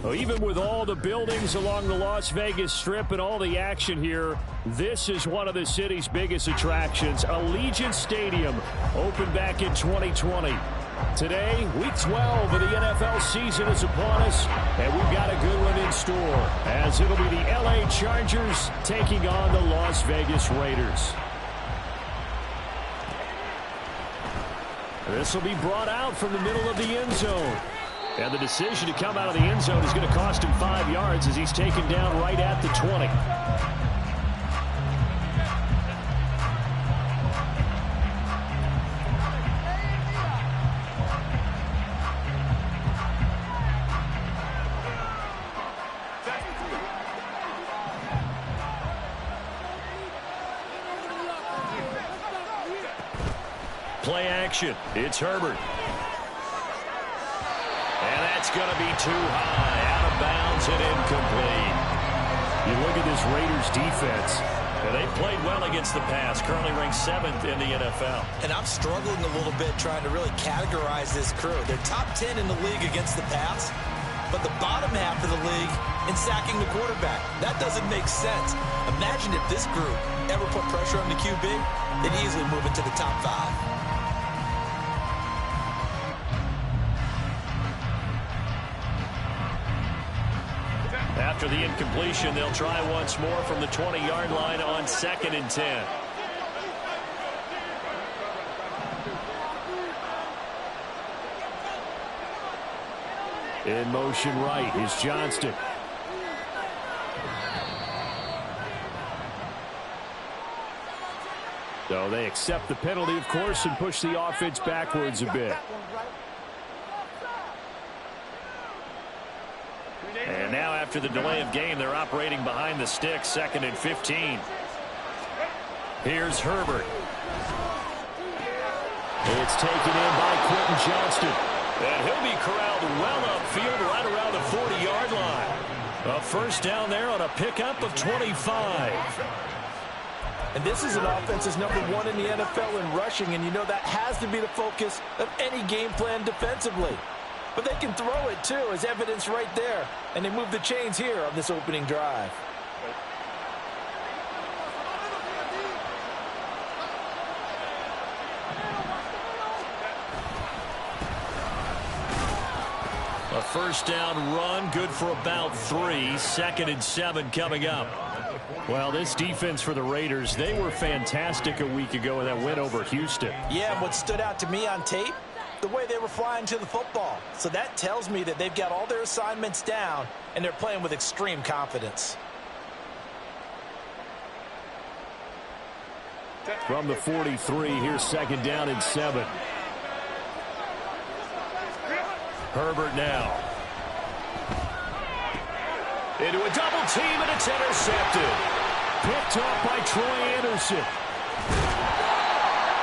Well, even with all the buildings along the Las Vegas Strip and all the action here, this is one of the city's biggest attractions. Allegiant Stadium opened back in 2020. Today, Week 12 of the NFL season is upon us, and we've got a good one in store, as it'll be the LA Chargers taking on the Las Vegas Raiders. This will be brought out from the middle of the end zone. And the decision to come out of the end zone is going to cost him 5 yards as he's taken down right at the 20. Play action. It's Herbert. And that's going to be too high, out of bounds and incomplete. You look at this Raiders defense. And they played well against the pass, currently ranked 7th in the NFL. And I'm struggling a little bit trying to really categorize this crew. They're top 10 in the league against the pass, but the bottom half of the league in sacking the quarterback. That doesn't make sense. Imagine if this group ever put pressure on the QB, they'd easily move into the top 5. After the incompletion, they'll try once more from the 20-yard line on 2nd and 10. In motion right is Johnston. So they accept the penalty, of course, and push the offense backwards a bit. And now after the delay of game, they're operating behind the sticks, 2nd and 15. Here's Herbert. It's taken in by Quentin Johnston. And he'll be corralled well upfield right around the 40-yard line. A first down there on a pickup of 25. And this is an offense that's #1 in the NFL in rushing, and you know that has to be the focus of any game plan defensively. But they can throw it, too, as evidence right there. And they move the chains here on this opening drive. A first down run, good for about 3. 2nd and 7 coming up. Well, this defense for the Raiders, they were fantastic a week ago in that win over Houston. Yeah, and what stood out to me on tape, the way they were flying to the football. So that tells me that they've got all their assignments down and they're playing with extreme confidence. From the 43, here's 2nd down and 7. Herbert now. Into a double team, and it's intercepted. Picked up by Troy Anderson.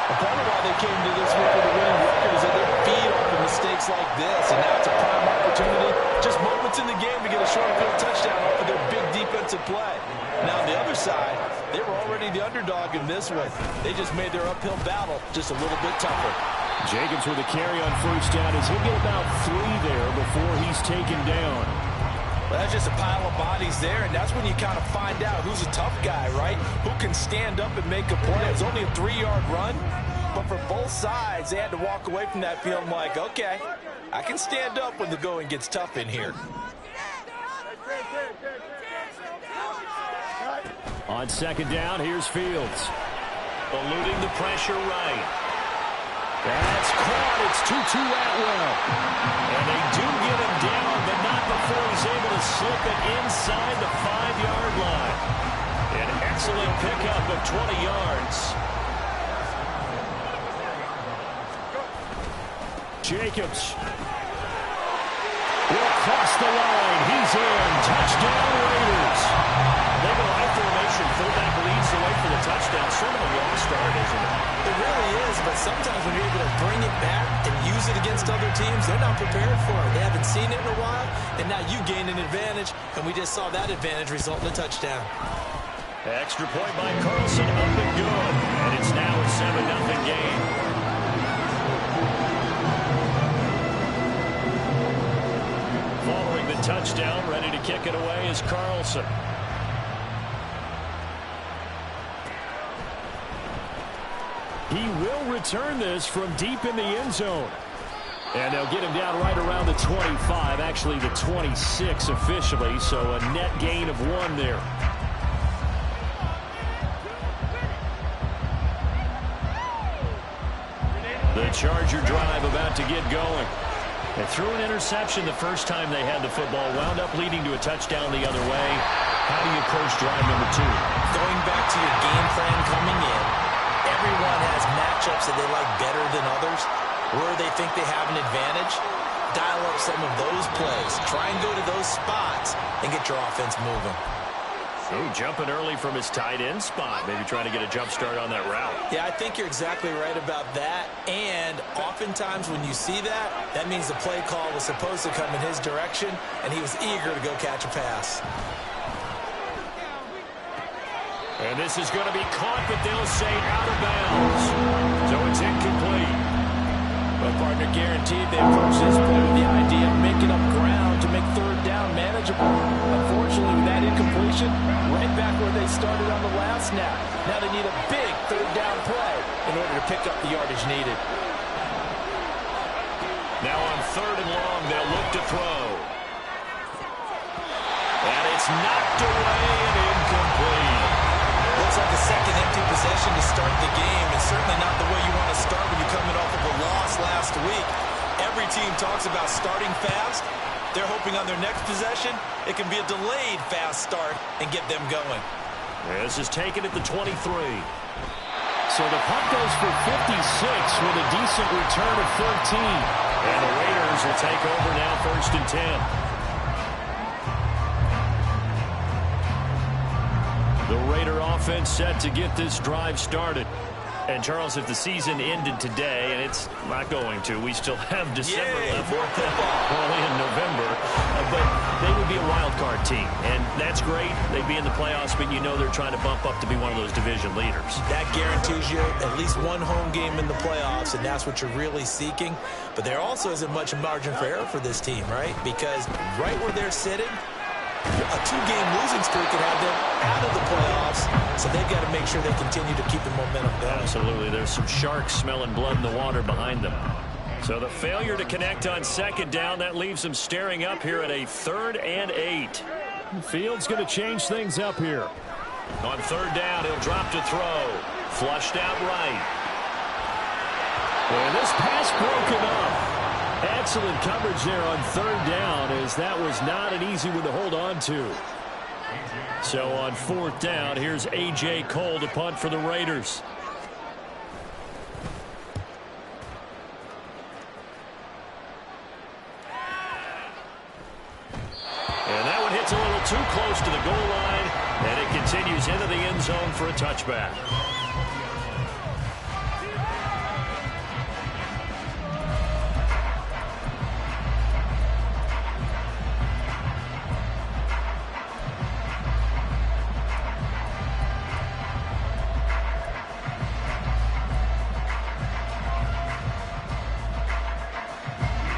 A part of why they came to this week with a winning record is that they feed off of mistakes like this, and now it's a prime opportunity, just moments in the game to get a short field touchdown off of their big defensive play. Now on the other side, they were already the underdog in this one. They just made their uphill battle just a little bit tougher. Jacobs with a carry on first down as he'll get about 3 there before he's taken down. Well, that's just a pile of bodies there, and that's when you kind of find out who's a tough guy, right? Who can stand up and make a play. It's only a 3-yard run, but for both sides, they had to walk away from that field like, okay, I can stand up when the going gets tough in here. On 2nd down, here's Fields. Eluding the pressure right. That's caught. It's Tutu Atwell. And they do get him down, but not before he's able to slip it inside the 5-yard line. An excellent pickup of 20 yards. Jacobs will cross the line. He's in. Touchdown, Raiders. They go high formation. Fullback leads the way for the touchdown. Sort of a long start, isn't it? It really is, but sometimes when you're able to bring it back and use it against other teams, they're not prepared for it. They haven't seen it in a while, and now you gain an advantage, and we just saw that advantage result in a touchdown. Extra point by Carlson, up and good. And it's now a 7-0 game. Following the touchdown. touchdown. Ready to kick it away is Carlson. He will return this from deep in the end zone. And they'll get him down right around the 25, actually the 26 officially, so a net gain of 1 there. The Charger drive about to get going. They threw an interception the first time they had the football, wound up leading to a touchdown the other way. How do you approach drive number 2? Going back to your game plan coming in, everyone has matchups that they like better than others. Where they think they have an advantage, dial up some of those plays. Try and go to those spots and get your offense moving. Ooh, jumping early from his tight end spot. Maybe trying to get a jump start on that route. Yeah, I think you're exactly right about that. And oftentimes when you see that, that means the play call was supposed to come in his direction, and he was eager to go catch a pass. And this is going to be caught, but they'll say out of bounds. So it's incomplete. But partner guaranteed they approach this play with the idea of making up ground to make third down manageable. Unfortunately, with that incompletion, right back where they started on the last snap. Now they need a big third down play in order to pick up the yardage needed. Now on 3rd and long, they'll look to throw. And it's knocked away and incomplete. Looks like a second empty possession to start the game, and certainly not the way you want to start when you're coming off of a loss last week. Every team talks about starting fast. They're hoping on their next possession, it can be a delayed fast start and get them going. This is taken at the 23. So the punt goes for 56 with a decent return of 13. And the Raiders will take over now 1st and 10. The Raider offense set to get this drive started. And, Charles, if the season ended today, and it's not going to, we still have December left. Only in November. But they would be a wild card team. And that's great. They'd be in the playoffs, but you know they're trying to bump up to be one of those division leaders. That guarantees you at least one home game in the playoffs, and that's what you're really seeking. But there also isn't much margin for error for this team, right? Because right where they're sitting, a 2-game losing streak could have them out of the playoffs, so they've got to make sure they continue to keep the momentum going. Absolutely. There's some sharks smelling blood in the water behind them. So the failure to connect on 2nd down, that leaves them staring up here at a 3rd and 8. Fields going to change things up here. On 3rd down, he'll drop to throw. Flushed out right. And this pass broken up. Excellent coverage there on 3rd down, as that was not an easy one to hold on to. So on 4th down, here's A.J. Cole to punt for the Raiders. And that one hits a little too close to the goal line, and it continues into the end zone for a touchback.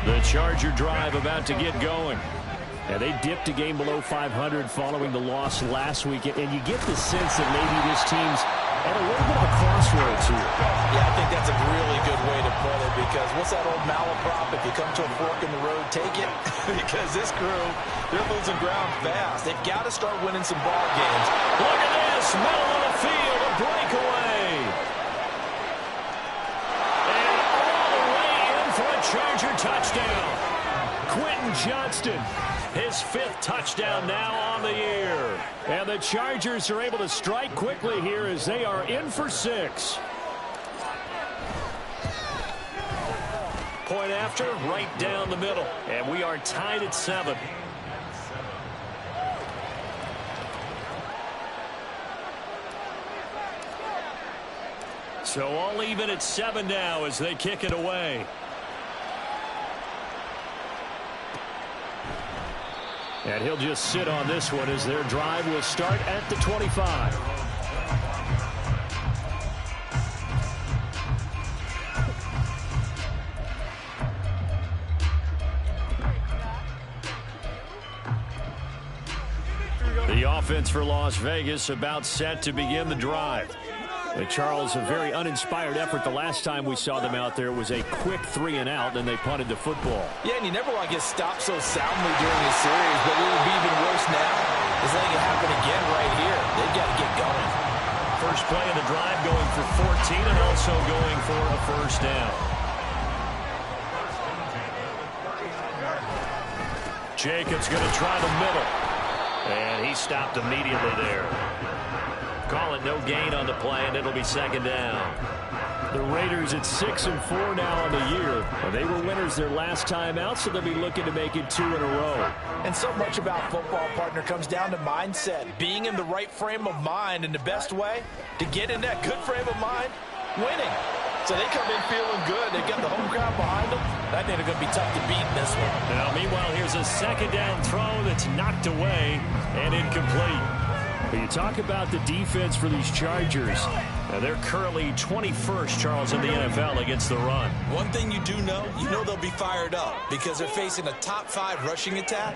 The Charger drive about to get going. And they dipped a game below 500 following the loss last week. And you get the sense that maybe this team's at a little bit of a crossroads here. Yeah, I think that's a really good way to put it, because what's that old malaprop? If you come to a fork in the road, take it. Because this crew, they're losing ground fast. They've got to start winning some ball games. Look at this. Middle of the field, a breakaway. And all the way in for a Charger touchdown. Quentin Johnston, his 5th touchdown now on the year. And the Chargers are able to strike quickly here as they are in for 6. Point after, right down the middle. And we are tied at 7. So all even at 7 now as they kick it away. And he'll just sit on this one as their drive will start at the 25. offense for Las Vegas about set to begin the drive. Charles, a very uninspired effort the last time we saw them out there. It was a quick 3-and-out, and they punted the football. Yeah, and you never want to get stopped so soundly during a series, but it would be even worse now is letting it happen again right here. They've got to get going. First play of the drive going for 14 and also going for a first down. Jacobs going to try the middle. And he stopped immediately there. Call it no gain on the play, and it'll be second down. The Raiders at 6-4 now on the year. They were winners their last time out, so they'll be looking to make it 2 in a row. And so much about football, partner, comes down to mindset. Being in the right frame of mind, and the best way to get in that good frame of mind, winning. So they come in feeling good. They've got the home crowd behind them. I think they're going to be tough to beat in this one. Now, meanwhile, here's a second down throw that's knocked away and incomplete. But you talk about the defense for these Chargers. Now, they're currently 21st, Charles, in the NFL against the run. One thing you do know, they'll be fired up because they're facing a top 5 rushing attack.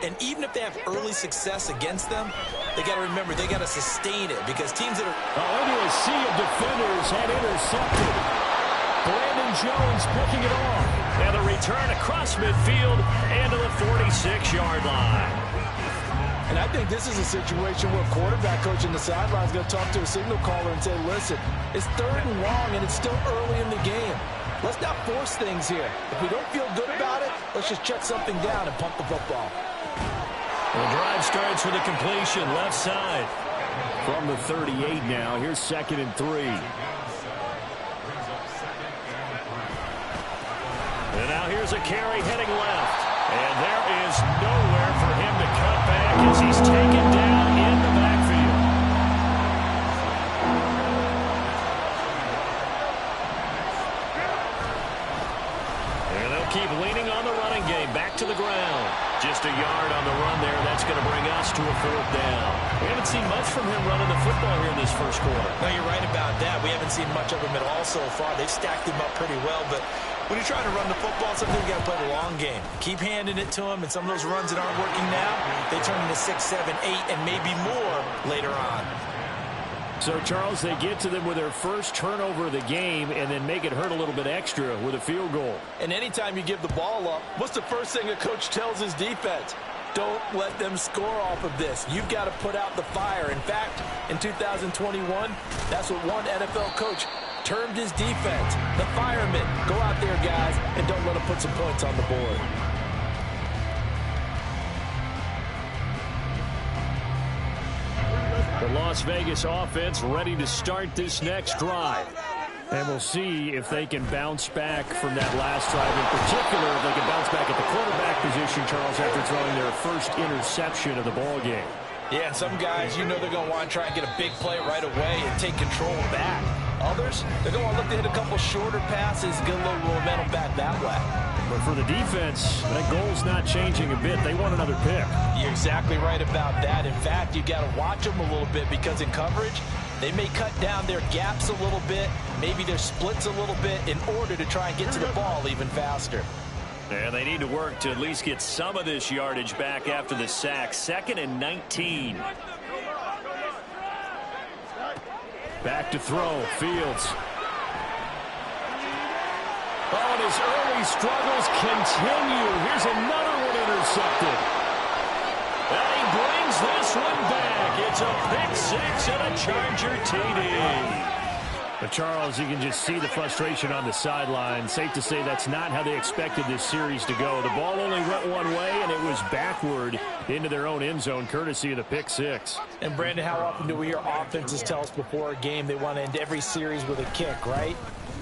And even if they have early success against them, they got to remember they got to sustain it because teams that are into a sea of defenders had intercepted. Brandon Jones picking it off. And a return across midfield and to the 46-yard line. And I think this is a situation where a quarterback coach in the sideline is going to talk to a signal caller and say, listen, it's 3rd and long, and it's still early in the game. Let's not force things here. If we don't feel good about it, let's just check something down and pump the football. The drive starts with a completion left side. From the 38 now, here's 2nd and 3. And now here's a carry heading left. And there is nowhere for him to cut back as he's taken down in the backfield. And they'll keep leaning on the running game. Back to the ground. Just a yard on the run there. That's going to bring us to a 4th down. We haven't seen much from him running the football here in this first quarter. No, you're right about that. We haven't seen much of him at all so far. They've stacked him up pretty well, but when you're trying to run the football, sometimes you got to play the long game. Keep handing it to him, and some of those runs that aren't working now, they turn into 6, 7, 8, and maybe more later on. So, Charles, they get to them with their first turnover of the game and then make it hurt a little bit extra with a field goal. And anytime you give the ball up, what's the first thing a coach tells his defense? Don't let them score off of this. You've got to put out the fire. In fact, in 2021, that's what one NFL coach termed his defense, the firemen. Go out there, guys, and don't let them put some points on the board. The Las Vegas offense ready to start this next drive. And we'll see if they can bounce back from that last drive. In particular, if they can bounce back at the quarterback position, Charles, after throwing their first interception of the ball game. Yeah, and some guys, they're going to want to try and get a big play right away and take control back. Others, they're going to look to hit a couple shorter passes, get a little momentum back that way. But for the defense, that goal's not changing a bit. They want another pick. You're exactly right about that. In fact, you got to watch them a little bit because in coverage, they may cut down their gaps a little bit, maybe their splits a little bit in order to try and get to the ball even faster. And they need to work to at least get some of this yardage back after the sack. 2nd and 19. Back to throw. Fields. Oh, and his early struggles continue. Here's another one intercepted. And he brings this one back. It's a pick 6 and a Charger TD. But Charles, you can just see the frustration on the sideline. Safe to say that's not how they expected this series to go. The ball only went one way, and it was backward into their own end zone, courtesy of the pick 6. And, Brandon, how often do we hear offenses tell us before a game they want to end every series with a kick, right?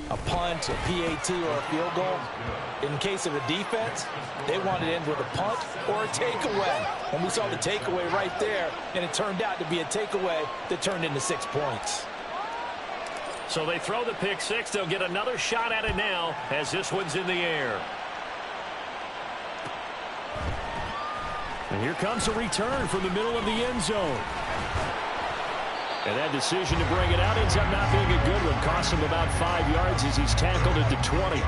A punt, a PAT, or a field goal. In case of a defense, they want to end with a punt or a takeaway. And we saw the takeaway right there, and it turned out to be a takeaway that turned into 6 points. So they throw the pick 6. They'll get another shot at it now as this one's in the air. And here comes a return from the middle of the end zone. And that decision to bring it out ends up not being a good one. Costs him about 5 yards as he's tackled at the 20.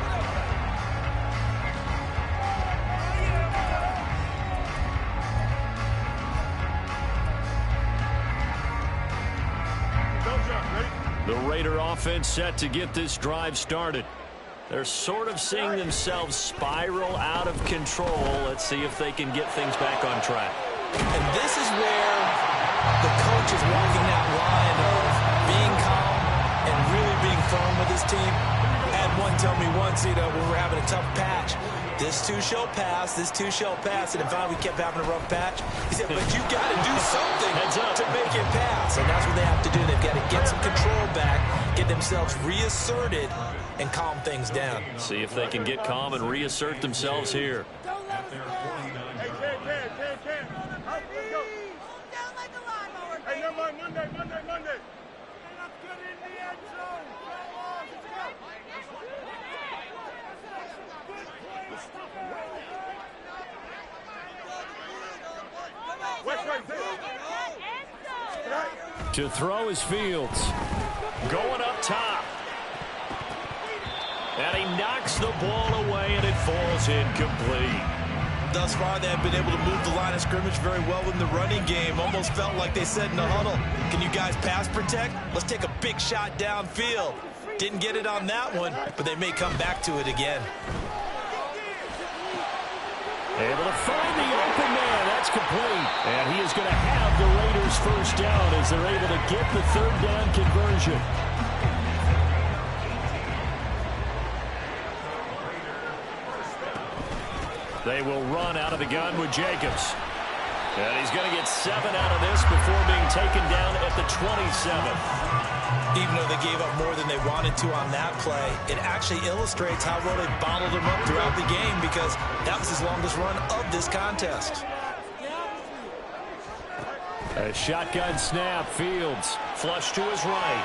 offense set to get this drive started. They're sort of seeing themselves spiral out of control. Let's see if they can get things back on track. And this is where the coach is walking that line of being calm and really being firm with his team. I had one tell me once, when we're having a tough patch, this too shall pass, this too shall pass. And finally we kept having a rough patch. He said, but you got to do something to make it pass. And that's what they have to do. They've got to get some control back, get themselves reasserted, and calm things down. See if they can get calm and reassert themselves here. Monday. To throw is Fields. Going up top. And he knocks the ball away, and it falls incomplete. Thus far, they have been able to move the line of scrimmage very well in the running game. Almost felt like they said in the huddle, can you guys pass protect? Let's take a big shot downfield. Didn't get it on that one, but they may come back to it again. Able to find the open man. That's complete. And he is going to have the Raiders first down as they're able to get the third down conversion. They will run out of the gun with Jacobs. And he's going to get 7 out of this before being taken down at the 27th. Even though they gave up more than they wanted to on that play, it actually illustrates how well they bottled him up throughout the game, because that was his longest run of this contest. A shotgun snap. Fields flush to his right.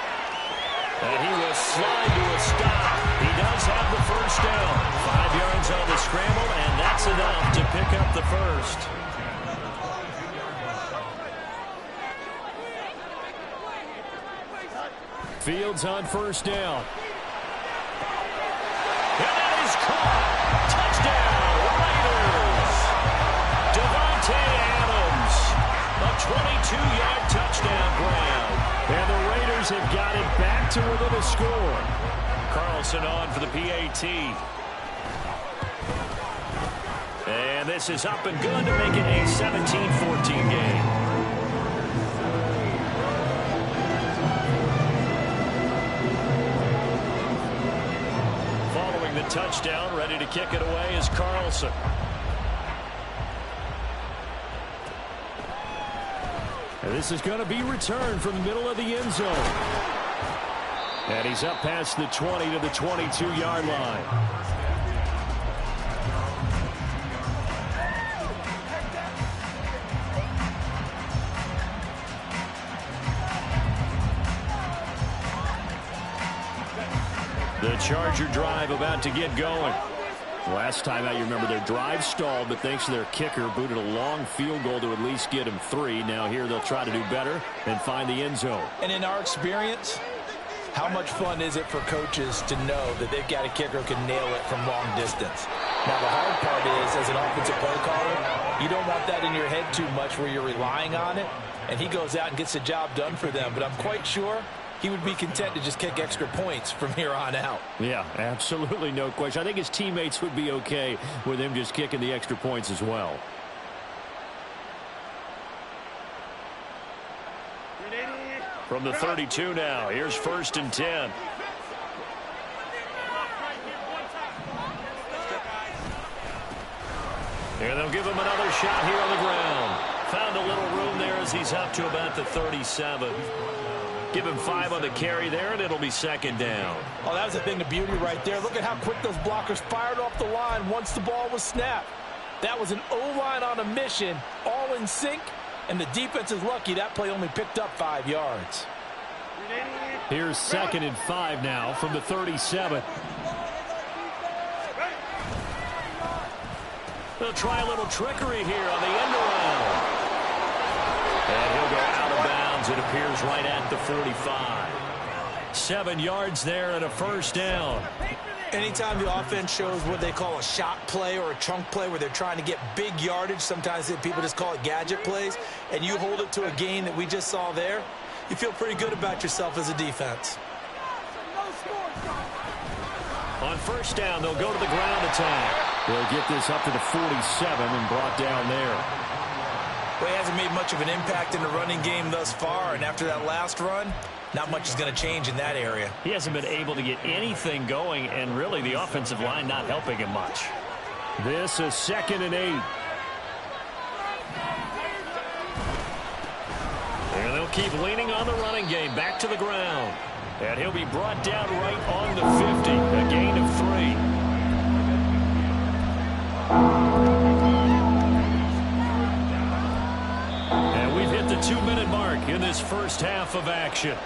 And he will slide to a stop. He does have the first down. 5 yards on the scramble, and that's enough to pick up the first. Fields on first down. And that is caught. Touchdown, Raiders. Devontae Adams. A 22-yard touchdown grab. And the Raiders have got it back to within a score. Carlson on for the PAT. And this is up and good to make it a 17-14 game. Following the touchdown, ready to kick it away is Carlson. And this is going to be returned from the middle of the end zone. And he's up past the 20 to the 22-yard line. The Charger drive about to get going. Last time out, you remember their drive stalled, but thanks to their kicker, booted a long field goal to at least get him 3. Now here they'll try to do better and find the end zone. And in our experience, how much fun is it for coaches to know that they've got a kicker who can nail it from long distance? Now, the hard part is, as an offensive play caller, you don't want that in your head too much where you're relying on it, and he goes out and gets the job done for them. But I'm quite sure he would be content to just kick extra points from here on out. Yeah, absolutely, no question. I think his teammates would be okay with him just kicking the extra points as well. From the 32 now, here's 1st and 10. And they'll give him another shot here on the ground. Found a little room there as he's up to about the 37. Give him 5 on the carry there, and it'll be 2nd down. Oh, that was a thing of beauty right there. Look at how quick those blockers fired off the line once the ball was snapped. That was an O-line on a mission, all in sync, and the defense is lucky that play only picked up 5 yards. Here's 2nd and 5 now from the 37. They'll try a little trickery here on the end around. And he'll go out of bounds. It appears right at the 45. 7 yards there and a 1st down. Anytime the offense shows what they call a shot play or a chunk play where they're trying to get big yardage, sometimes people just call it gadget plays, and you hold it to a gain that we just saw there, you feel pretty good about yourself as a defense. On first down, they'll go to the ground attack. They'll get this up to the 47 and brought down there. Well, he hasn't made much of an impact in the running game thus far, and after that last run, not much is going to change in that area. He hasn't been able to get anything going, and really the offensive line not helping him much. This is 2nd and 8. And they'll keep leaning on the running game, back to the ground. And he'll be brought down right on the 50, a gain of 3. And we've hit the 2-minute mark in this first half of action.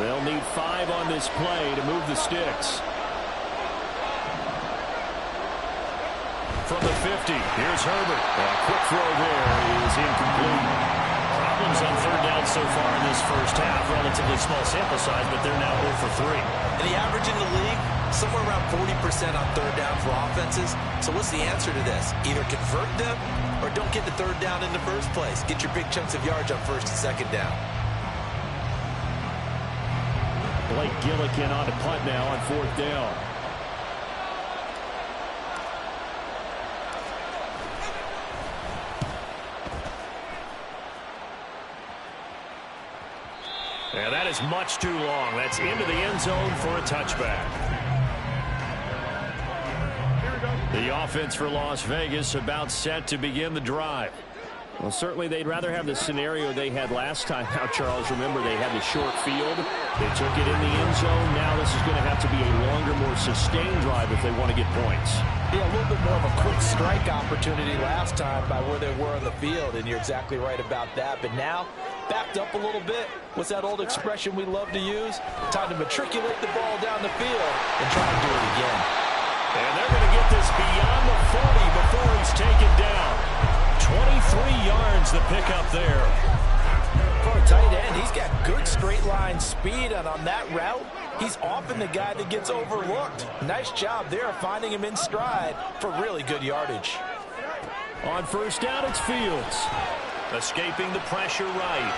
They'll need 5 on this play to move the sticks. From the 50, here's Herbert. A quick throw there is incomplete. Problems on 3rd down so far in this first half. Relatively small sample size, but they're now 0 for 3. And the average in the league, somewhere around 40% on 3rd down for offenses. So what's the answer to this? Either convert them or don't get the 3rd down in the first place. Get your big chunks of yards on 1st and 2nd down. Blake Gillikin on to punt now on 4th down. And that is much too long. That's into the end zone for a touchback. The offense for Las Vegas about set to begin the drive. Well, certainly they'd rather have the scenario they had last time. Now, Charles, remember, they had the short field. They took it in the end zone. Now this is going to have to be a longer, more sustained drive if they want to get points. Yeah, a little bit more of a quick strike opportunity last time by where they were on the field, and you're exactly right about that. But now, backed up a little bit. What's that old expression we love to use? Time to matriculate the ball down the field and try to do it again. And they're going to get this beyond the 40 before he's taken down. 23 yards the pickup there. For a tight end, he's got good straight line speed, and on that route, he's often the guy that gets overlooked. Nice job there finding him in stride for really good yardage. On first down, it's Fields. Escaping the pressure right.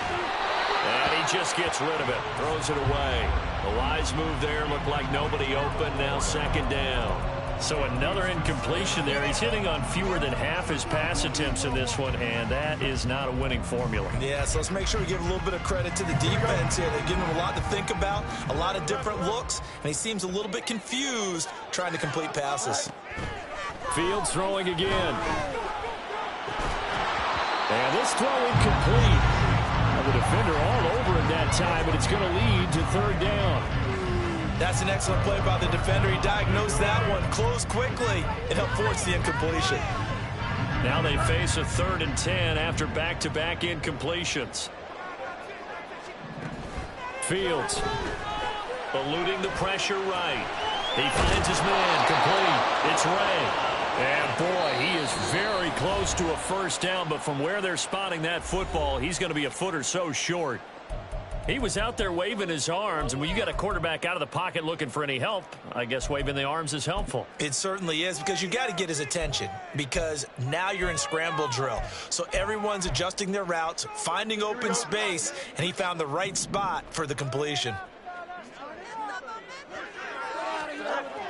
And he just gets rid of it. Throws it away. The wise move there. Looked like nobody open. Now 2nd down. So another incompletion there. He's hitting on fewer than half his pass attempts in this one, and that is not a winning formula. Yeah, so let's make sure we give a little bit of credit to the defense here. They're giving him a lot to think about, a lot of different looks, and he seems a little bit confused trying to complete passes. Fields throwing again. And this throw incomplete. The defender all over him that time, but it's going to lead to 3rd down. That's an excellent play by the defender. He diagnosed that one, closed quickly, and helped force the incompletion. Now they face a 3rd and 10 after back-to-back incompletions. Fields eluding the pressure right. He finds his man, complete. It's Ray. And boy, he is very close to a 1st down, but from where they're spotting that football, he's going to be a foot or so short. He was out there waving his arms, and when you got a quarterback out of the pocket looking for any help, I guess waving the arms is helpful. It certainly is, because you got to get his attention, because now you're in scramble drill. So everyone's adjusting their routes, finding open space, and he found the right spot for the completion.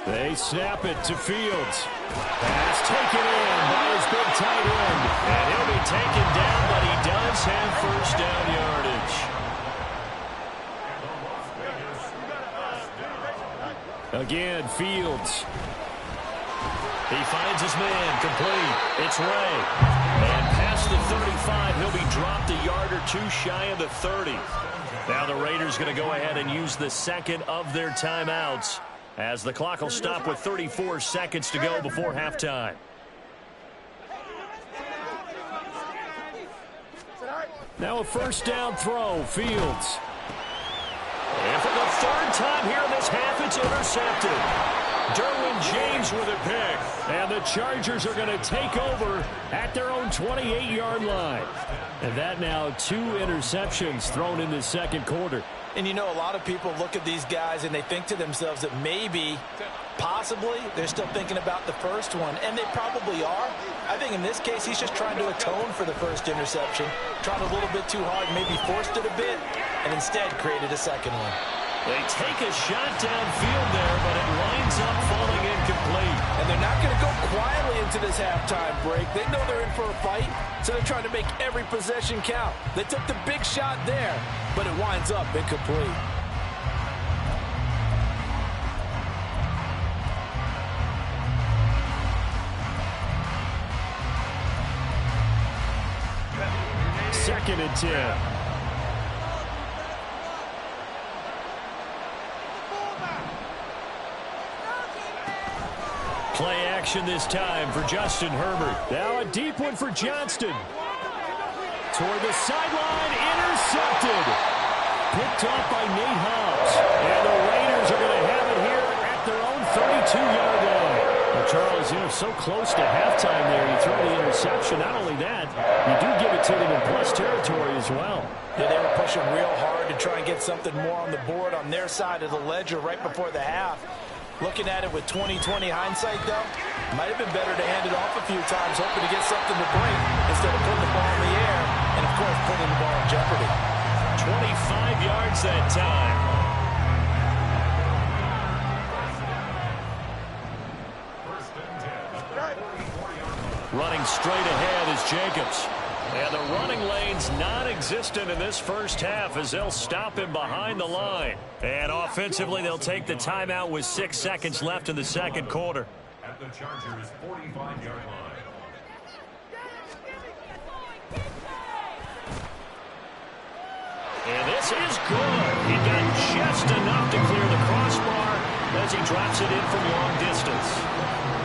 They snap it to Fields. Pass taken in by his big tight end. And he'll be taken down, but he does have 1st down yardage. Again, Fields. He finds his man, complete. It's Ray. And past the 35, he'll be dropped a yard or 2 shy of the 30. Now the Raiders going to go ahead and use the 2nd of their timeouts, as the clock will stop with 34 seconds to go before halftime. Now a 1st down throw, Fields. And for the 3rd time here in this half, it's intercepted. Derwin James with a pick. And the Chargers are going to take over at their own 28-yard line. And that now 2 interceptions thrown in the 2nd quarter. And you know, a lot of people look at these guys and they think to themselves that maybe Possibly. They're still thinking about the first one, and they probably are. I think in this case, he's just trying to atone for the first interception. Tried a little bit too hard, maybe forced it a bit, and instead created a second one. They take a shot downfield there, but it winds up falling incomplete. And they're not going to go quietly into this halftime break. They know they're in for a fight, so they're trying to make every possession count. They took the big shot there, but it winds up incomplete. Second and 10. Play action this time for Justin Herbert. Now a deep one for Johnston. Toward the sideline, intercepted. Picked off by Nate Hobbs. And the Raiders are going to have it here at their own 32-yard line. Well, Charles, you know, so close to halftime there. You throw the interception. Not only that, you do give it to them in plus territory as well. Yeah, they were pushing real hard to try and get something more on the board on their side of the ledger right before the half. Looking at it with 20/20 hindsight, though, might have been better to hand it off a few times, hoping to get something to break instead of putting the ball in the air and, of course, putting the ball in jeopardy. 25 yards that time. Running straight ahead is Jacobs. And the running lane's non-existent in this first half as they'll stop him behind the line. And offensively, they'll take the timeout with 6 seconds left in the second quarter. At the Chargers' 45-yard line. And this is good. He got just enough to clear the crossbar as he drops it in from long distance.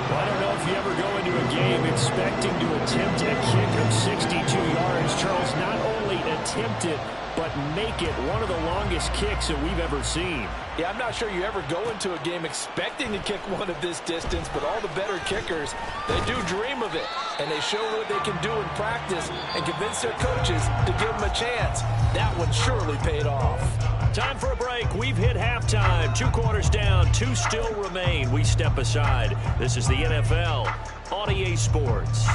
Well, I don't know if you ever go into a game expecting to attempt a kick of 62 yards. Charles, not only attempt it, but make it one of the longest kicks that we've ever seen. Yeah, I'm not sure you ever go into a game expecting to kick one of this distance, but all the better kickers, they do dream of it. And they show what they can do in practice and convince their coaches to give them a chance. That one surely paid off. Time for a break. We've hit halftime. 2 quarters down. 2 still remain. We step aside. This is the NFL on EA Sports.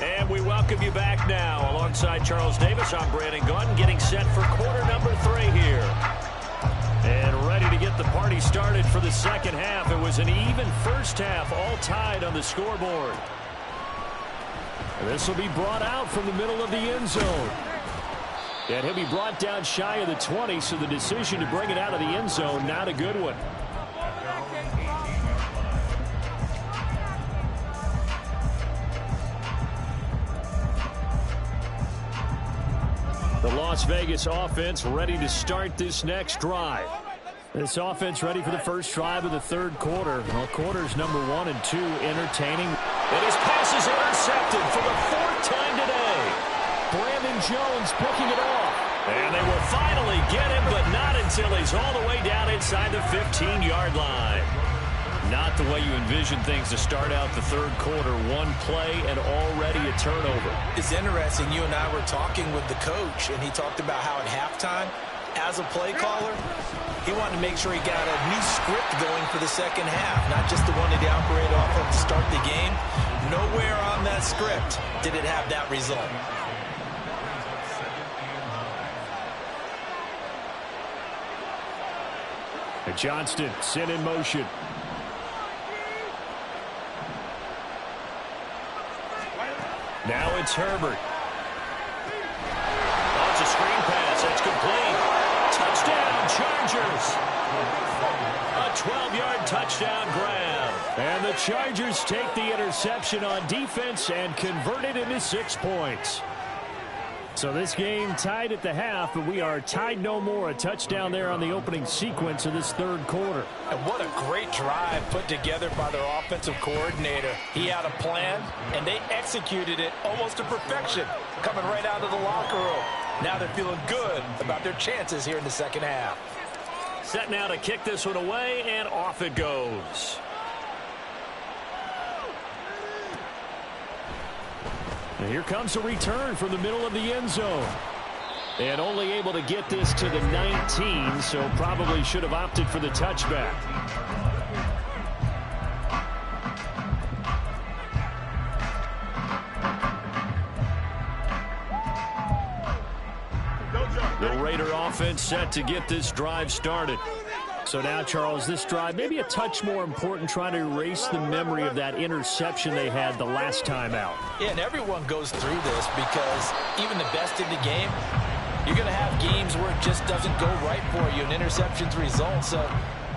And we welcome you back now. Alongside Charles Davis, I'm Brandon Gunn, getting set for quarter number 3 here. And ready to get the party started for the second half. It was an even first half, all tied on the scoreboard. And this will be brought out from the middle of the end zone. And he'll be brought down shy of the 20, so the decision to bring it out of the end zone, not a good one. The Las Vegas offense ready to start this next drive. This offense ready for the first drive of the third quarter. Well, quarters number 1 and 2 entertaining. And his pass is intercepted for the 4th time today. Brandon Jones picking it off. And they will finally get him, but not until he's all the way down inside the 15-yard line. Not the way you envision things to start out the third quarter. One play and already a turnover. It's interesting. You and I were talking with the coach, and he talked about how at halftime, as a play caller, he wanted to make sure he got a new script going for the second half, not just the one that he operated off of to start the game. Nowhere on that script did it have that result. And Johnston sent in motion. Now it's Herbert. Oh, it's a screen pass. That's complete. Touchdown, Chargers. A 12-yard touchdown grab. And the Chargers take the interception on defense and convert it into 6 points. So this game tied at the half, but we are tied no more. A touchdown there on the opening sequence of this third quarter. And what a great drive put together by their offensive coordinator. He had a plan, and they executed it almost to perfection, coming right out of the locker room. Now they're feeling good about their chances here in the second half. Set now to kick this one away, and off it goes. And here comes a return from the middle of the end zone. And only able to get this to the 19, so probably should have opted for the touchback. The Raider offense set to get this drive started. So now, Charles, this drive maybe a touch more important, trying to erase the memory of that interception they had the last time out. Yeah, and everyone goes through this because even the best in the game, you're going to have games where it just doesn't go right for you and interceptions result. So,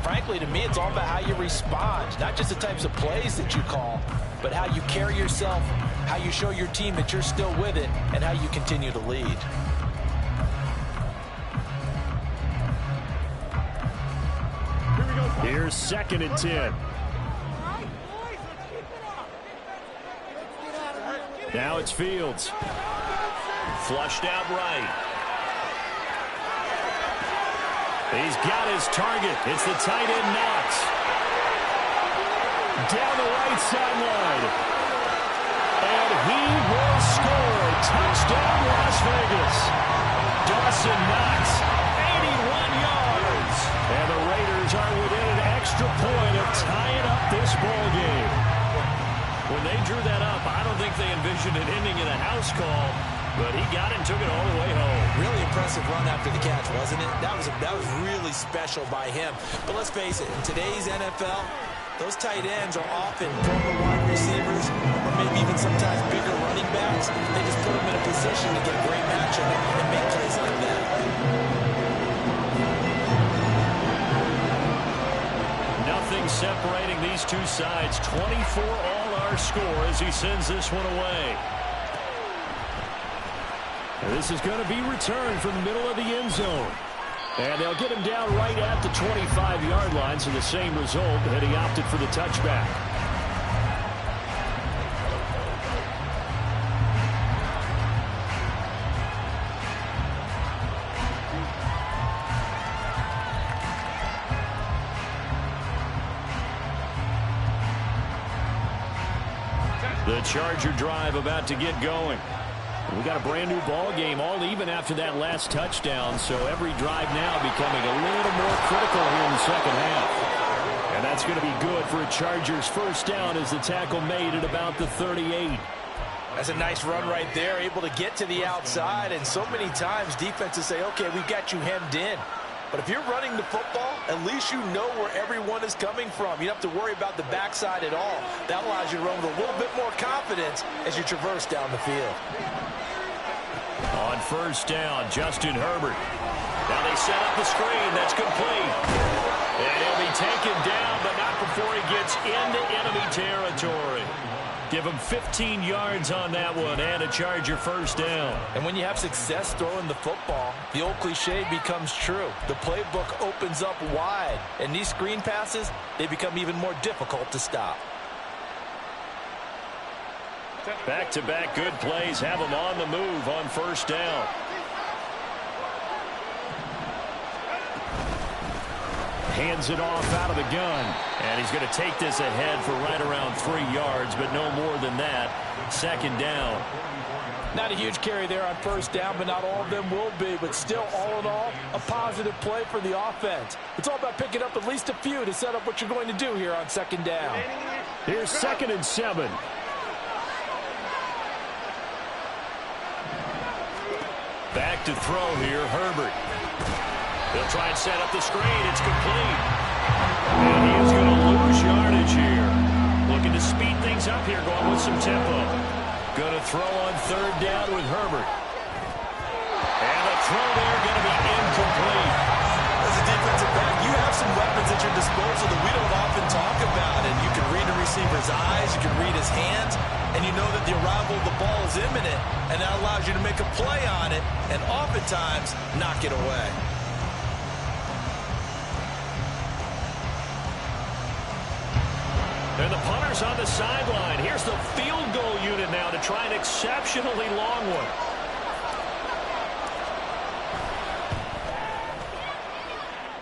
frankly, to me, it's all about how you respond, not just the types of plays that you call, but how you carry yourself, how you show your team that you're still with it, and how you continue to lead. Here's 2nd and 10. Now it's Fields. Flushed out right. He's got his target. It's the tight end Knox. Down the right sideline. And he will score. Touchdown, Las Vegas. Dawson Knox, 81 yards. And the Raiders are within an extra point of tying up this ball game. When they drew that up, I don't think they envisioned it ending in a house call, but he got it and took it all the way home. Really impressive run after the catch, wasn't it? That was really special by him. But let's face it, in today's NFL, those tight ends are often former wide receivers or maybe even sometimes bigger running backs. They just put them in a position to get a great matchup and make plays like that. Nothing separating these two sides. 24 all our score as he sends this one away. And this is going to be returned from the middle of the end zone. And they'll get him down right at the 25-yard line, so the same result, and he opted for the touchback. The Charger drive about to get going. We got a brand new ball game, all even after that last touchdown, so every drive now becoming a little more critical here in the second half. And that's going to be good for a Chargers first down as the tackle made at about the 38. That's a nice run right there, able to get to the outside, and so many times defenses say, okay, we've got you hemmed in. But if you're running the football, at least you know where everyone is coming from. You don't have to worry about the backside at all. That allows you to run with a little bit more confidence as you traverse down the field. On first down, Justin Herbert. Now they set up the screen. That's complete. And he'll be taken down, but not before he gets into enemy territory. Give him 15 yards on that one and a Charger first down. And when you have success throwing the football, the old cliche becomes true. The playbook opens up wide, and these screen passes, they become even more difficult to stop. Back-to-back good plays have him on the move on first down. Hands it off out of the gun. And he's going to take this ahead for right around 3 yards, but no more than that. Second down. Not a huge carry there on first down, but not all of them will be. But still, all in all, a positive play for the offense. It's all about picking up at least a few to set up what you're going to do here on second down. Here's 2nd and 7. Back to throw here, Herbert. They'll try and set up the screen. It's complete. And he is going to lose yardage here. Looking to speed things up here, going with some tempo. Going to throw on third down with Herbert. And the throw there going to be incomplete. As a defensive back, you have some weapons at your disposal that we don't often talk about. And you can read the receiver's eyes, you can read his hands, and you know that the arrival of the ball is imminent, and that allows you to make a play on it and oftentimes knock it away. And the punter's on the sideline. Here's the field goal unit now to try an exceptionally long one.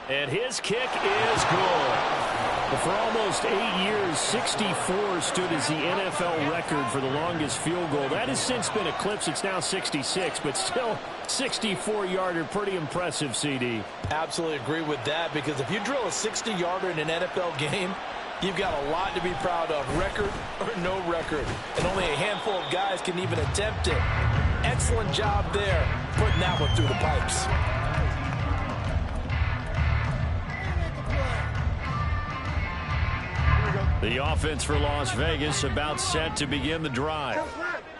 And his kick is good. But for almost 8 years, 64 stood as the NFL record for the longest field goal. That has since been eclipsed. It's now 66, but still 64-yarder. Pretty impressive, CD. Absolutely agree with that, because if you drill a 60-yarder in an NFL game, you've got a lot to be proud of, record or no record. And only a handful of guys can even attempt it. excellent job there putting that one through the pipes. The offense for Las Vegas about set to begin the drive.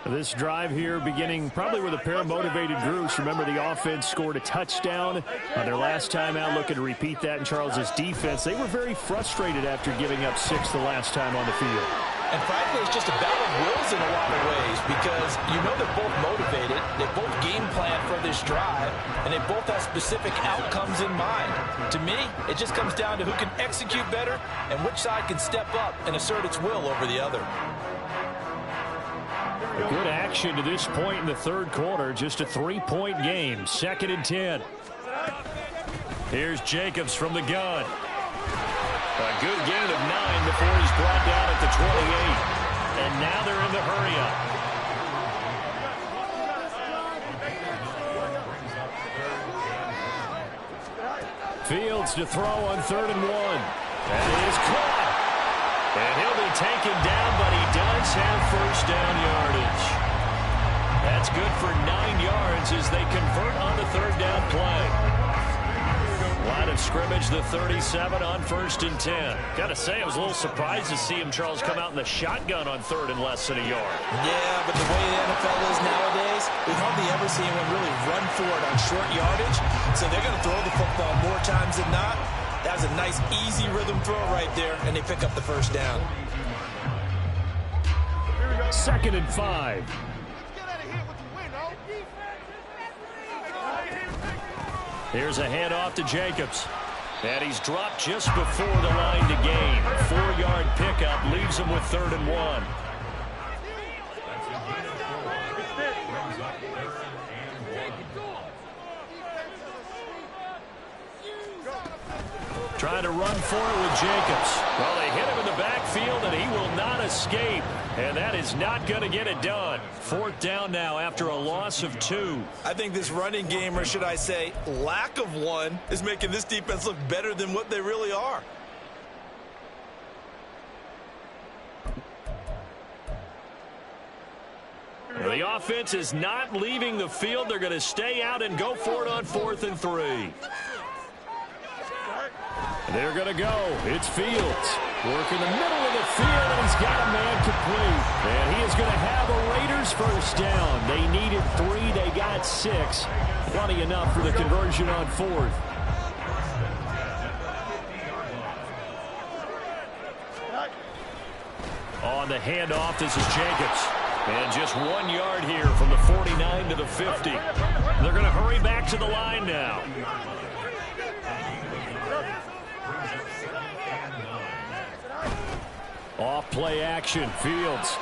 This drive here beginning probably with a pair of motivated groups. Remember, the offense scored a touchdown on their last time out, looking to repeat that in Charles's defense. They were very frustrated after giving up 6 the last time on the field. And frankly, it's just a battle of wills in a lot of ways because you know they're both motivated, they both game plan for this drive, and they both have specific outcomes in mind. To me, it just comes down to who can execute better and which side can step up and assert its will over the other. Good action to this point in the third quarter. Just a 3-point game. 2nd and 10. Here's Jacobs from the gun. A good gain of 9 before he's brought down at the 28. And now they're in the hurry-up. Fields to throw on 3rd and 1. That is caught. And he'll be taken down, but he does have first down yardage. That's good for 9 yards as they convert on the 3rd down play. Line of scrimmage, the 37 on 1st and 10. Got to say, I was a little surprised to see him, Charles, come out in the shotgun on 3rd and less than a yard. Yeah, but the way the NFL is nowadays, we hardly ever see anyone really run for it on short yardage. So they're going to throw the football more times than not. That was a nice, easy rhythm throw right there, and they pick up the first down. 2nd and 5. Here's a handoff to Jacobs. And he's dropped just before the line to gain. 4-yard pickup leaves him with 3rd and 1. Trying to run for it with Jacobs. Well, they hit him in the backfield, and he will not escape. And that is not going to get it done. 4th down now after a loss of 2. I think this running game, or should I say lack of one, is making this defense look better than what they really are. The offense is not leaving the field. They're going to stay out and go for it on 4th and 3. They're going to go. It's Fields. Work in the middle of the field, and he's got a man complete. And he is going to have a Raiders first down. They needed 3. They got 6. Plenty enough for the conversion on 4th. On the handoff, this is Jacobs. And just 1 yard here from the 49 to the 50. They're going to hurry back to the line now. Off play action, Fields.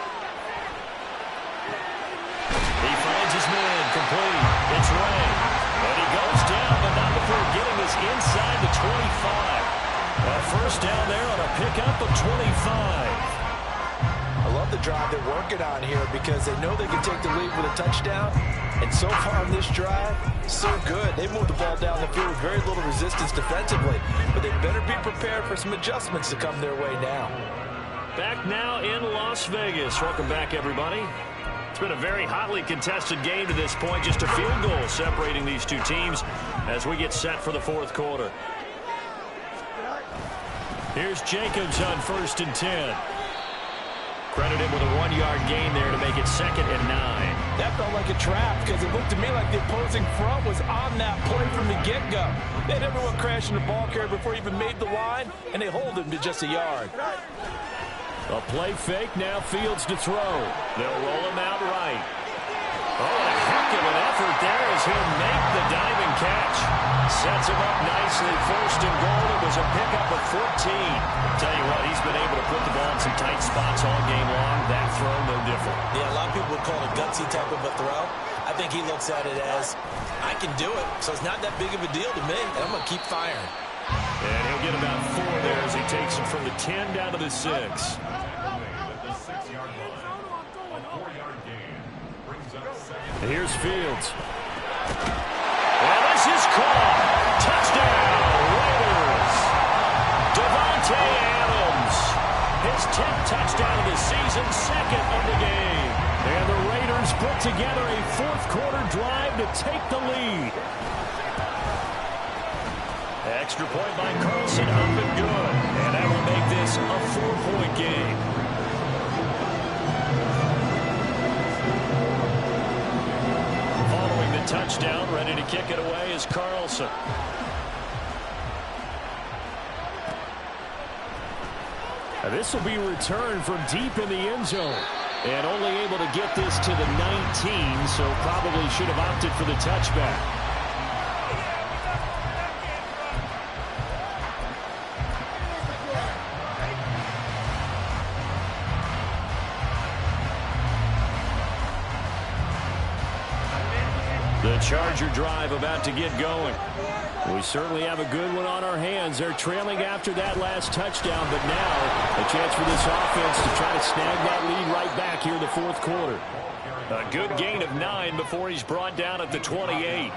He finds his man, complete. It's Ray. And he goes down, but not before getting us inside the 25. A first down there on a pickup of 25. I love the drive they're working on here because they know they can take the lead with a touchdown. And so far on this drive, so good. They moved the ball down the field with very little resistance defensively. But they better be prepared for some adjustments to come their way now. Back now in Las Vegas. Welcome back, everybody. It's been a very hotly contested game to this point. Just a field goal separating these two teams as we get set for the 4th quarter. Here's Jacobs on 1st and 10. Credit him with a 1-yard gain there to make it 2nd and 9. That felt like a trap because it looked to me like the opposing front was on that play from the get-go. They had everyone crashing the ball carrier before he even made the line, and they hold him to just a yard. A play fake, now Fields to throw. They'll roll him out right. Oh, a heck of an effort there as he'll make the diving catch. Sets him up nicely, 1st and goal. It was a pickup of 14. Tell you what, he's been able to put the ball in some tight spots all game long. That throw, no different. Yeah, a lot of people would call it a gutsy type of a throw. I think he looks at it as, I can do it, so it's not that big of a deal to me, and I'm going to keep firing. And he'll get about 4 there as he takes him from the 10 down to the 6. Here's Fields. Well, this is caught. Touchdown, Raiders. Devontae Adams. His 10th touchdown of the season, 2nd of the game. And the Raiders has put together a fourth-quarter drive to take the lead. Extra point by Carlson, up and good. And that will make this a 4-point game. Following the touchdown, ready to kick it away is Carlson. This will be returned from deep in the end zone. And only able to get this to the 19, so probably should have opted for the touchback. The Charger drive about to get going. We certainly have a good one on our hands. They're trailing after that last touchdown, but now a chance for this offense to try to snag that lead right back here in the fourth quarter. A good gain of 9 before he's brought down at the 28.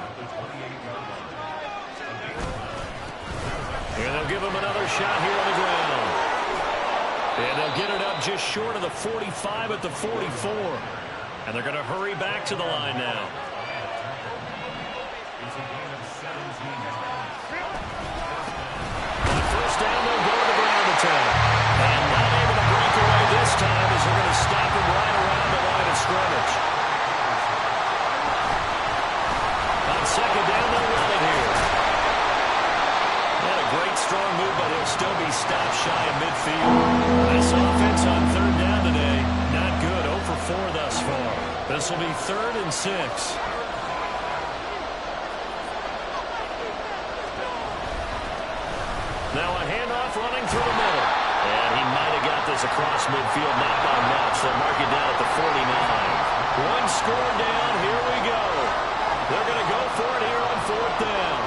And they'll give him another shot here on the ground. And they'll get it up just short of the 45 at the 44. And they're going to hurry back to the line now. Down, they'll go to the ground attack. And not able to break away this time as they're going to stop him right around the line of scrimmage. On second down, they'll run it here. And a great strong move, but he'll still be stopped shy of midfield. This offense on third down today, not good. 0 for 4 thus far. This will be 3rd and 6. Now a handoff running through the middle. And he might have got this across midfield, not by much. They'll mark it down at the 49. One score down, here we go. They're going to go for it here on 4th down.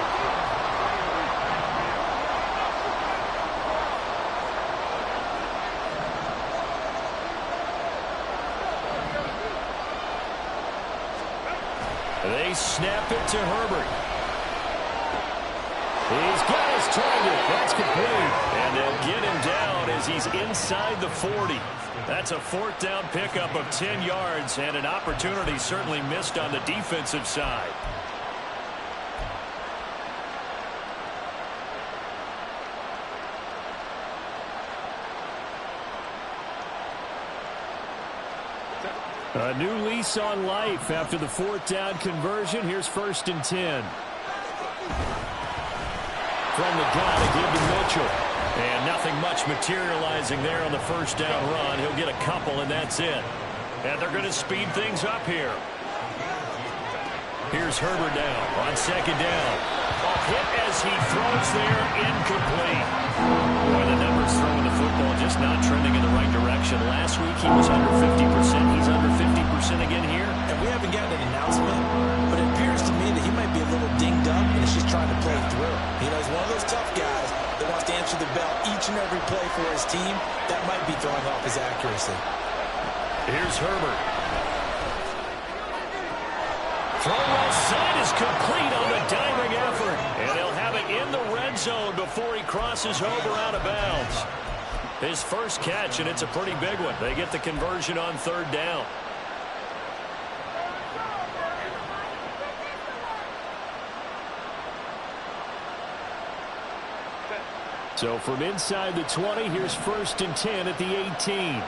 They snap it to Herbert. He's got his target. That's complete. And they'll get him down as he's inside the 40. That's a 4th down pickup of 10 yards and an opportunity certainly missed on the defensive side. A new lease on life after the 4th down conversion. Here's 1st and 10. From the gun to give to Mitchell. And nothing much materializing there on the 1st down run. He'll get a couple, and that's it. And they're going to speed things up here. Here's Herbert now on 2nd down. A hit as he throws there, incomplete. Boy, the numbers throwing the football just not trending in the right direction. Last week he was under 50%. He's under 50% again here. And we haven't gotten an announcement, but it appears to me that he might be a little dinged up and is just trying to play through. You know, he's one of those tough guys that wants to answer the bell each and every play for his team. That might be throwing off his accuracy. Here's Herbert. Throw right side is complete on the diving effort. And they'll have it in the red zone before he crosses over out of bounds. His first catch, and it's a pretty big one. They get the conversion on 3rd down. So from inside the 20, here's 1st and 10 at the 18.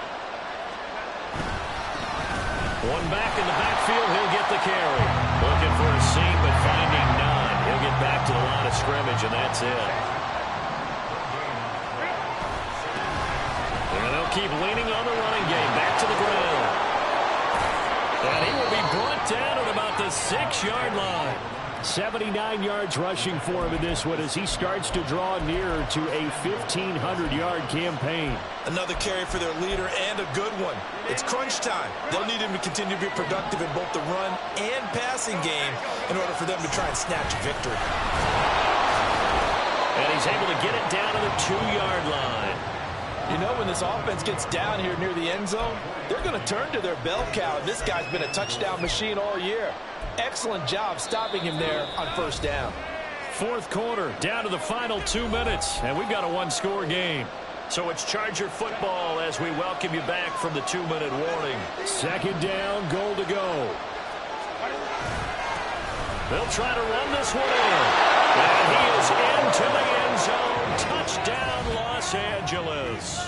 One back in the backfield, he'll get the carry. Looking for a seam, but finding none. He'll get back to the line of scrimmage, and that's it. And they'll keep leaning on the running game. Back to the ground. And he will be brought down at about the 6-yard line. 79 yards rushing for him in this one as he starts to draw nearer to a 1,500-yard campaign. Another carry for their leader and a good one. It's crunch time. They'll need him to continue to be productive in both the run and passing game in order for them to try and snatch a victory. And he's able to get it down to the 2-yard line. You know, when this offense gets down here near the end zone, they're going to turn to their bell cow. This guy's been a touchdown machine all year. Excellent job stopping him there on 1st down. 4th quarter, down to the final 2 minutes, and we've got a 1-score game. So it's Charger football as we welcome you back from the 2-minute warning. Second down, goal to go. They'll try to run this one in. And he is into the end zone. Touchdown, Los Angeles.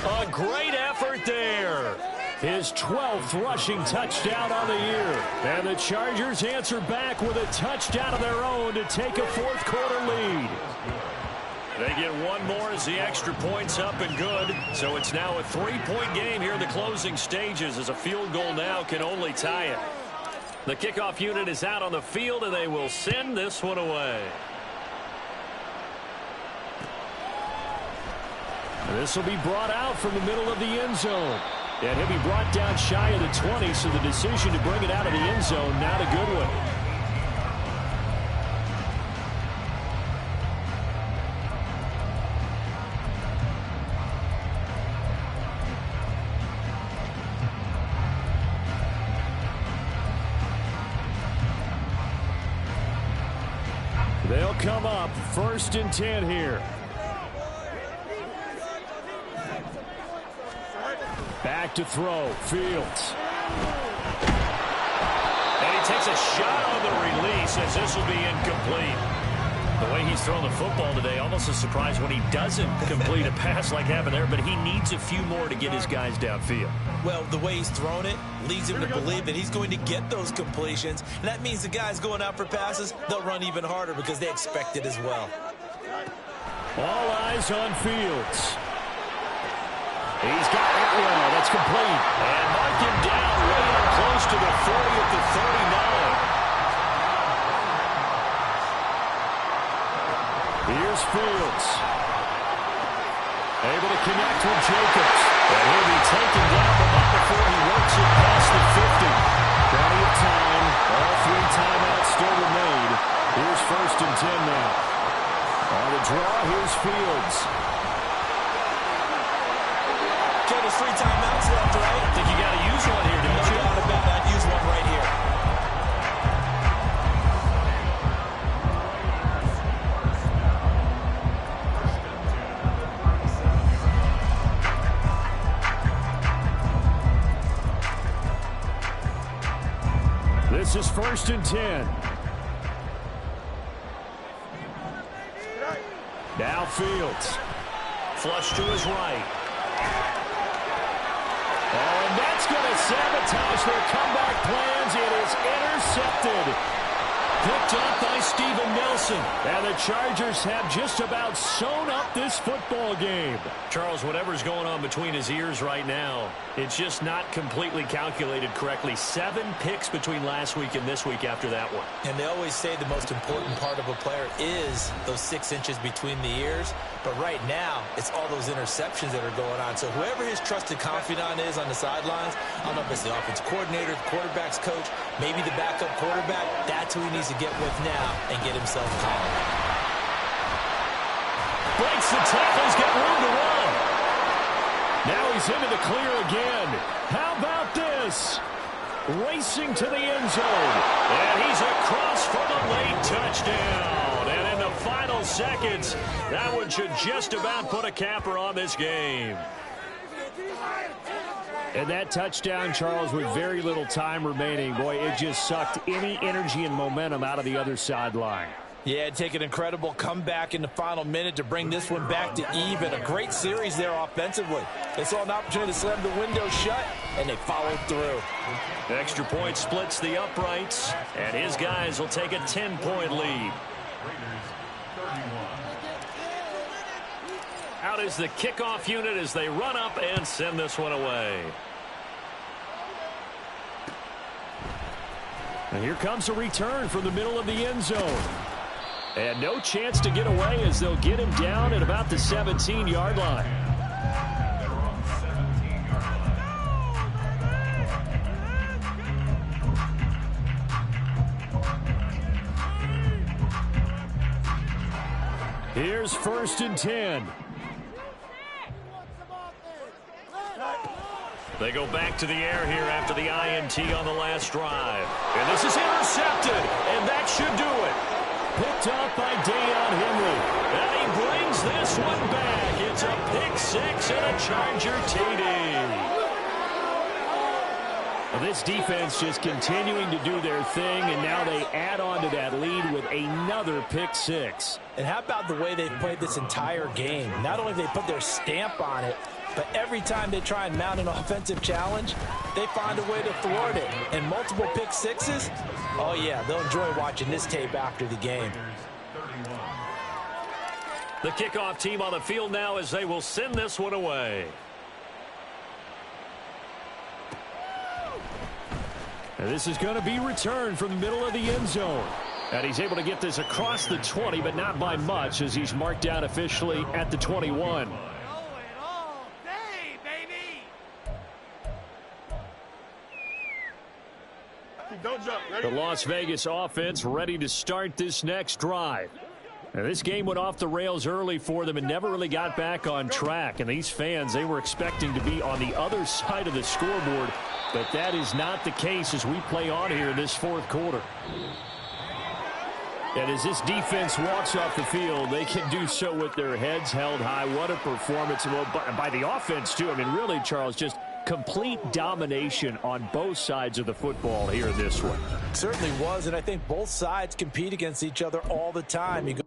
A great effort there. His 12th rushing touchdown on the year. And the Chargers answer back with a touchdown of their own to take a fourth-quarter lead. They get one more as the extra point's up and good. So it's now a 3-point game here in the closing stages as a field goal now can only tie it. The kickoff unit is out on the field, and they will send this one away. And this will be brought out from the middle of the end zone. And he'll be brought down shy of the 20, so the decision to bring it out of the end zone, not a good one. They'll come up 1st and 10 here. Back to throw. Fields. And he takes a shot on the release as this will be incomplete. The way he's thrown the football today, almost a surprise when he doesn't complete a pass like happened there, but he needs a few more to get his guys downfield. Well, the way he's thrown it leads him to believe that he's going to get those completions. And that means the guys going out for passes, they'll run even harder because they expect it as well. All eyes on Fields. He's got it well. That's complete. And mark him down way up close to the 40 at the 39. Here's Fields. Able to connect with Jacobs. And he'll be taken down, but not before he works it past the 50. Plenty of time. All 3 timeouts still remain. Here's 1st and 10 now. On the draw, here's Fields. Okay, there's 3 timeouts left, right? I think you got to use one here, don't you? No doubt about it. I'd use one right here. This is 1st and 10. Now Fields. Flush to his right. Oh, and that's going to sabotage their comeback plans. It is intercepted. Picked up by Steven Nelson. And the Chargers have just about sewn up this football game. Charles, whatever's going on between his ears right now, it's just not completely calculated correctly. 7 picks between last week and this week after that one. And they always say the most important part of a player is those 6 inches between the ears. But right now, it's all those interceptions that are going on. So whoever his trusted confidant is on the sidelines, I don't know if it's the offensive coordinator, the quarterback's coach, maybe the backup quarterback, that's who he needs to get with now and get himself calm. Breaks the tackle. He's got room to run. Now he's into the clear again. How about this? Racing to the end zone. And he's across for the late touchdown. And in the final seconds, that one should just about put a capper on this game. And that touchdown, Charles, with very little time remaining, boy, it just sucked any energy and momentum out of the other sideline. Yeah, it'd take an incredible comeback in the final minute to bring this one back to even. A great series there offensively. They saw an opportunity to slam the window shut, and they followed through. The extra point splits the uprights, and his guys will take a 10-point lead. Out is the kickoff unit as they run up and send this one away. And here comes a return from the middle of the end zone. And no chance to get away as they'll get him down at about the 17-yard line. Here's 1st and 10. They go back to the air here after the INT on the last drive. And this is intercepted, and that should do it. Picked up by Deion Henry. And he brings brings this one back. It's a pick six and a Charger TD. Well, this defense just continuing to do their thing, and now they add on to that lead with another pick six. And how about the way they've played this entire game? Not only have they put their stamp on it, but every time they try and mount an offensive challenge, they find a way to thwart it. And multiple pick sixes, oh yeah, they'll enjoy watching this tape after the game. The kickoff team on the field now as they will send this one away. And this is going to be returned from the middle of the end zone. And he's able to get this across the 20, but not by much as he's marked down officially at the 21. The Las Vegas offense ready to start this next drive. Now, this game went off the rails early for them and never really got back on track. And these fans, they were expecting to be on the other side of the scoreboard, but that is not the case as we play on here in this fourth quarter. And as this defense walks off the field, they can do so with their heads held high. What a performance by the offense, too. I mean, really, Charles, just complete domination on both sides of the football here in this one. Certainly was, and I think both sides compete against each other all the time. You go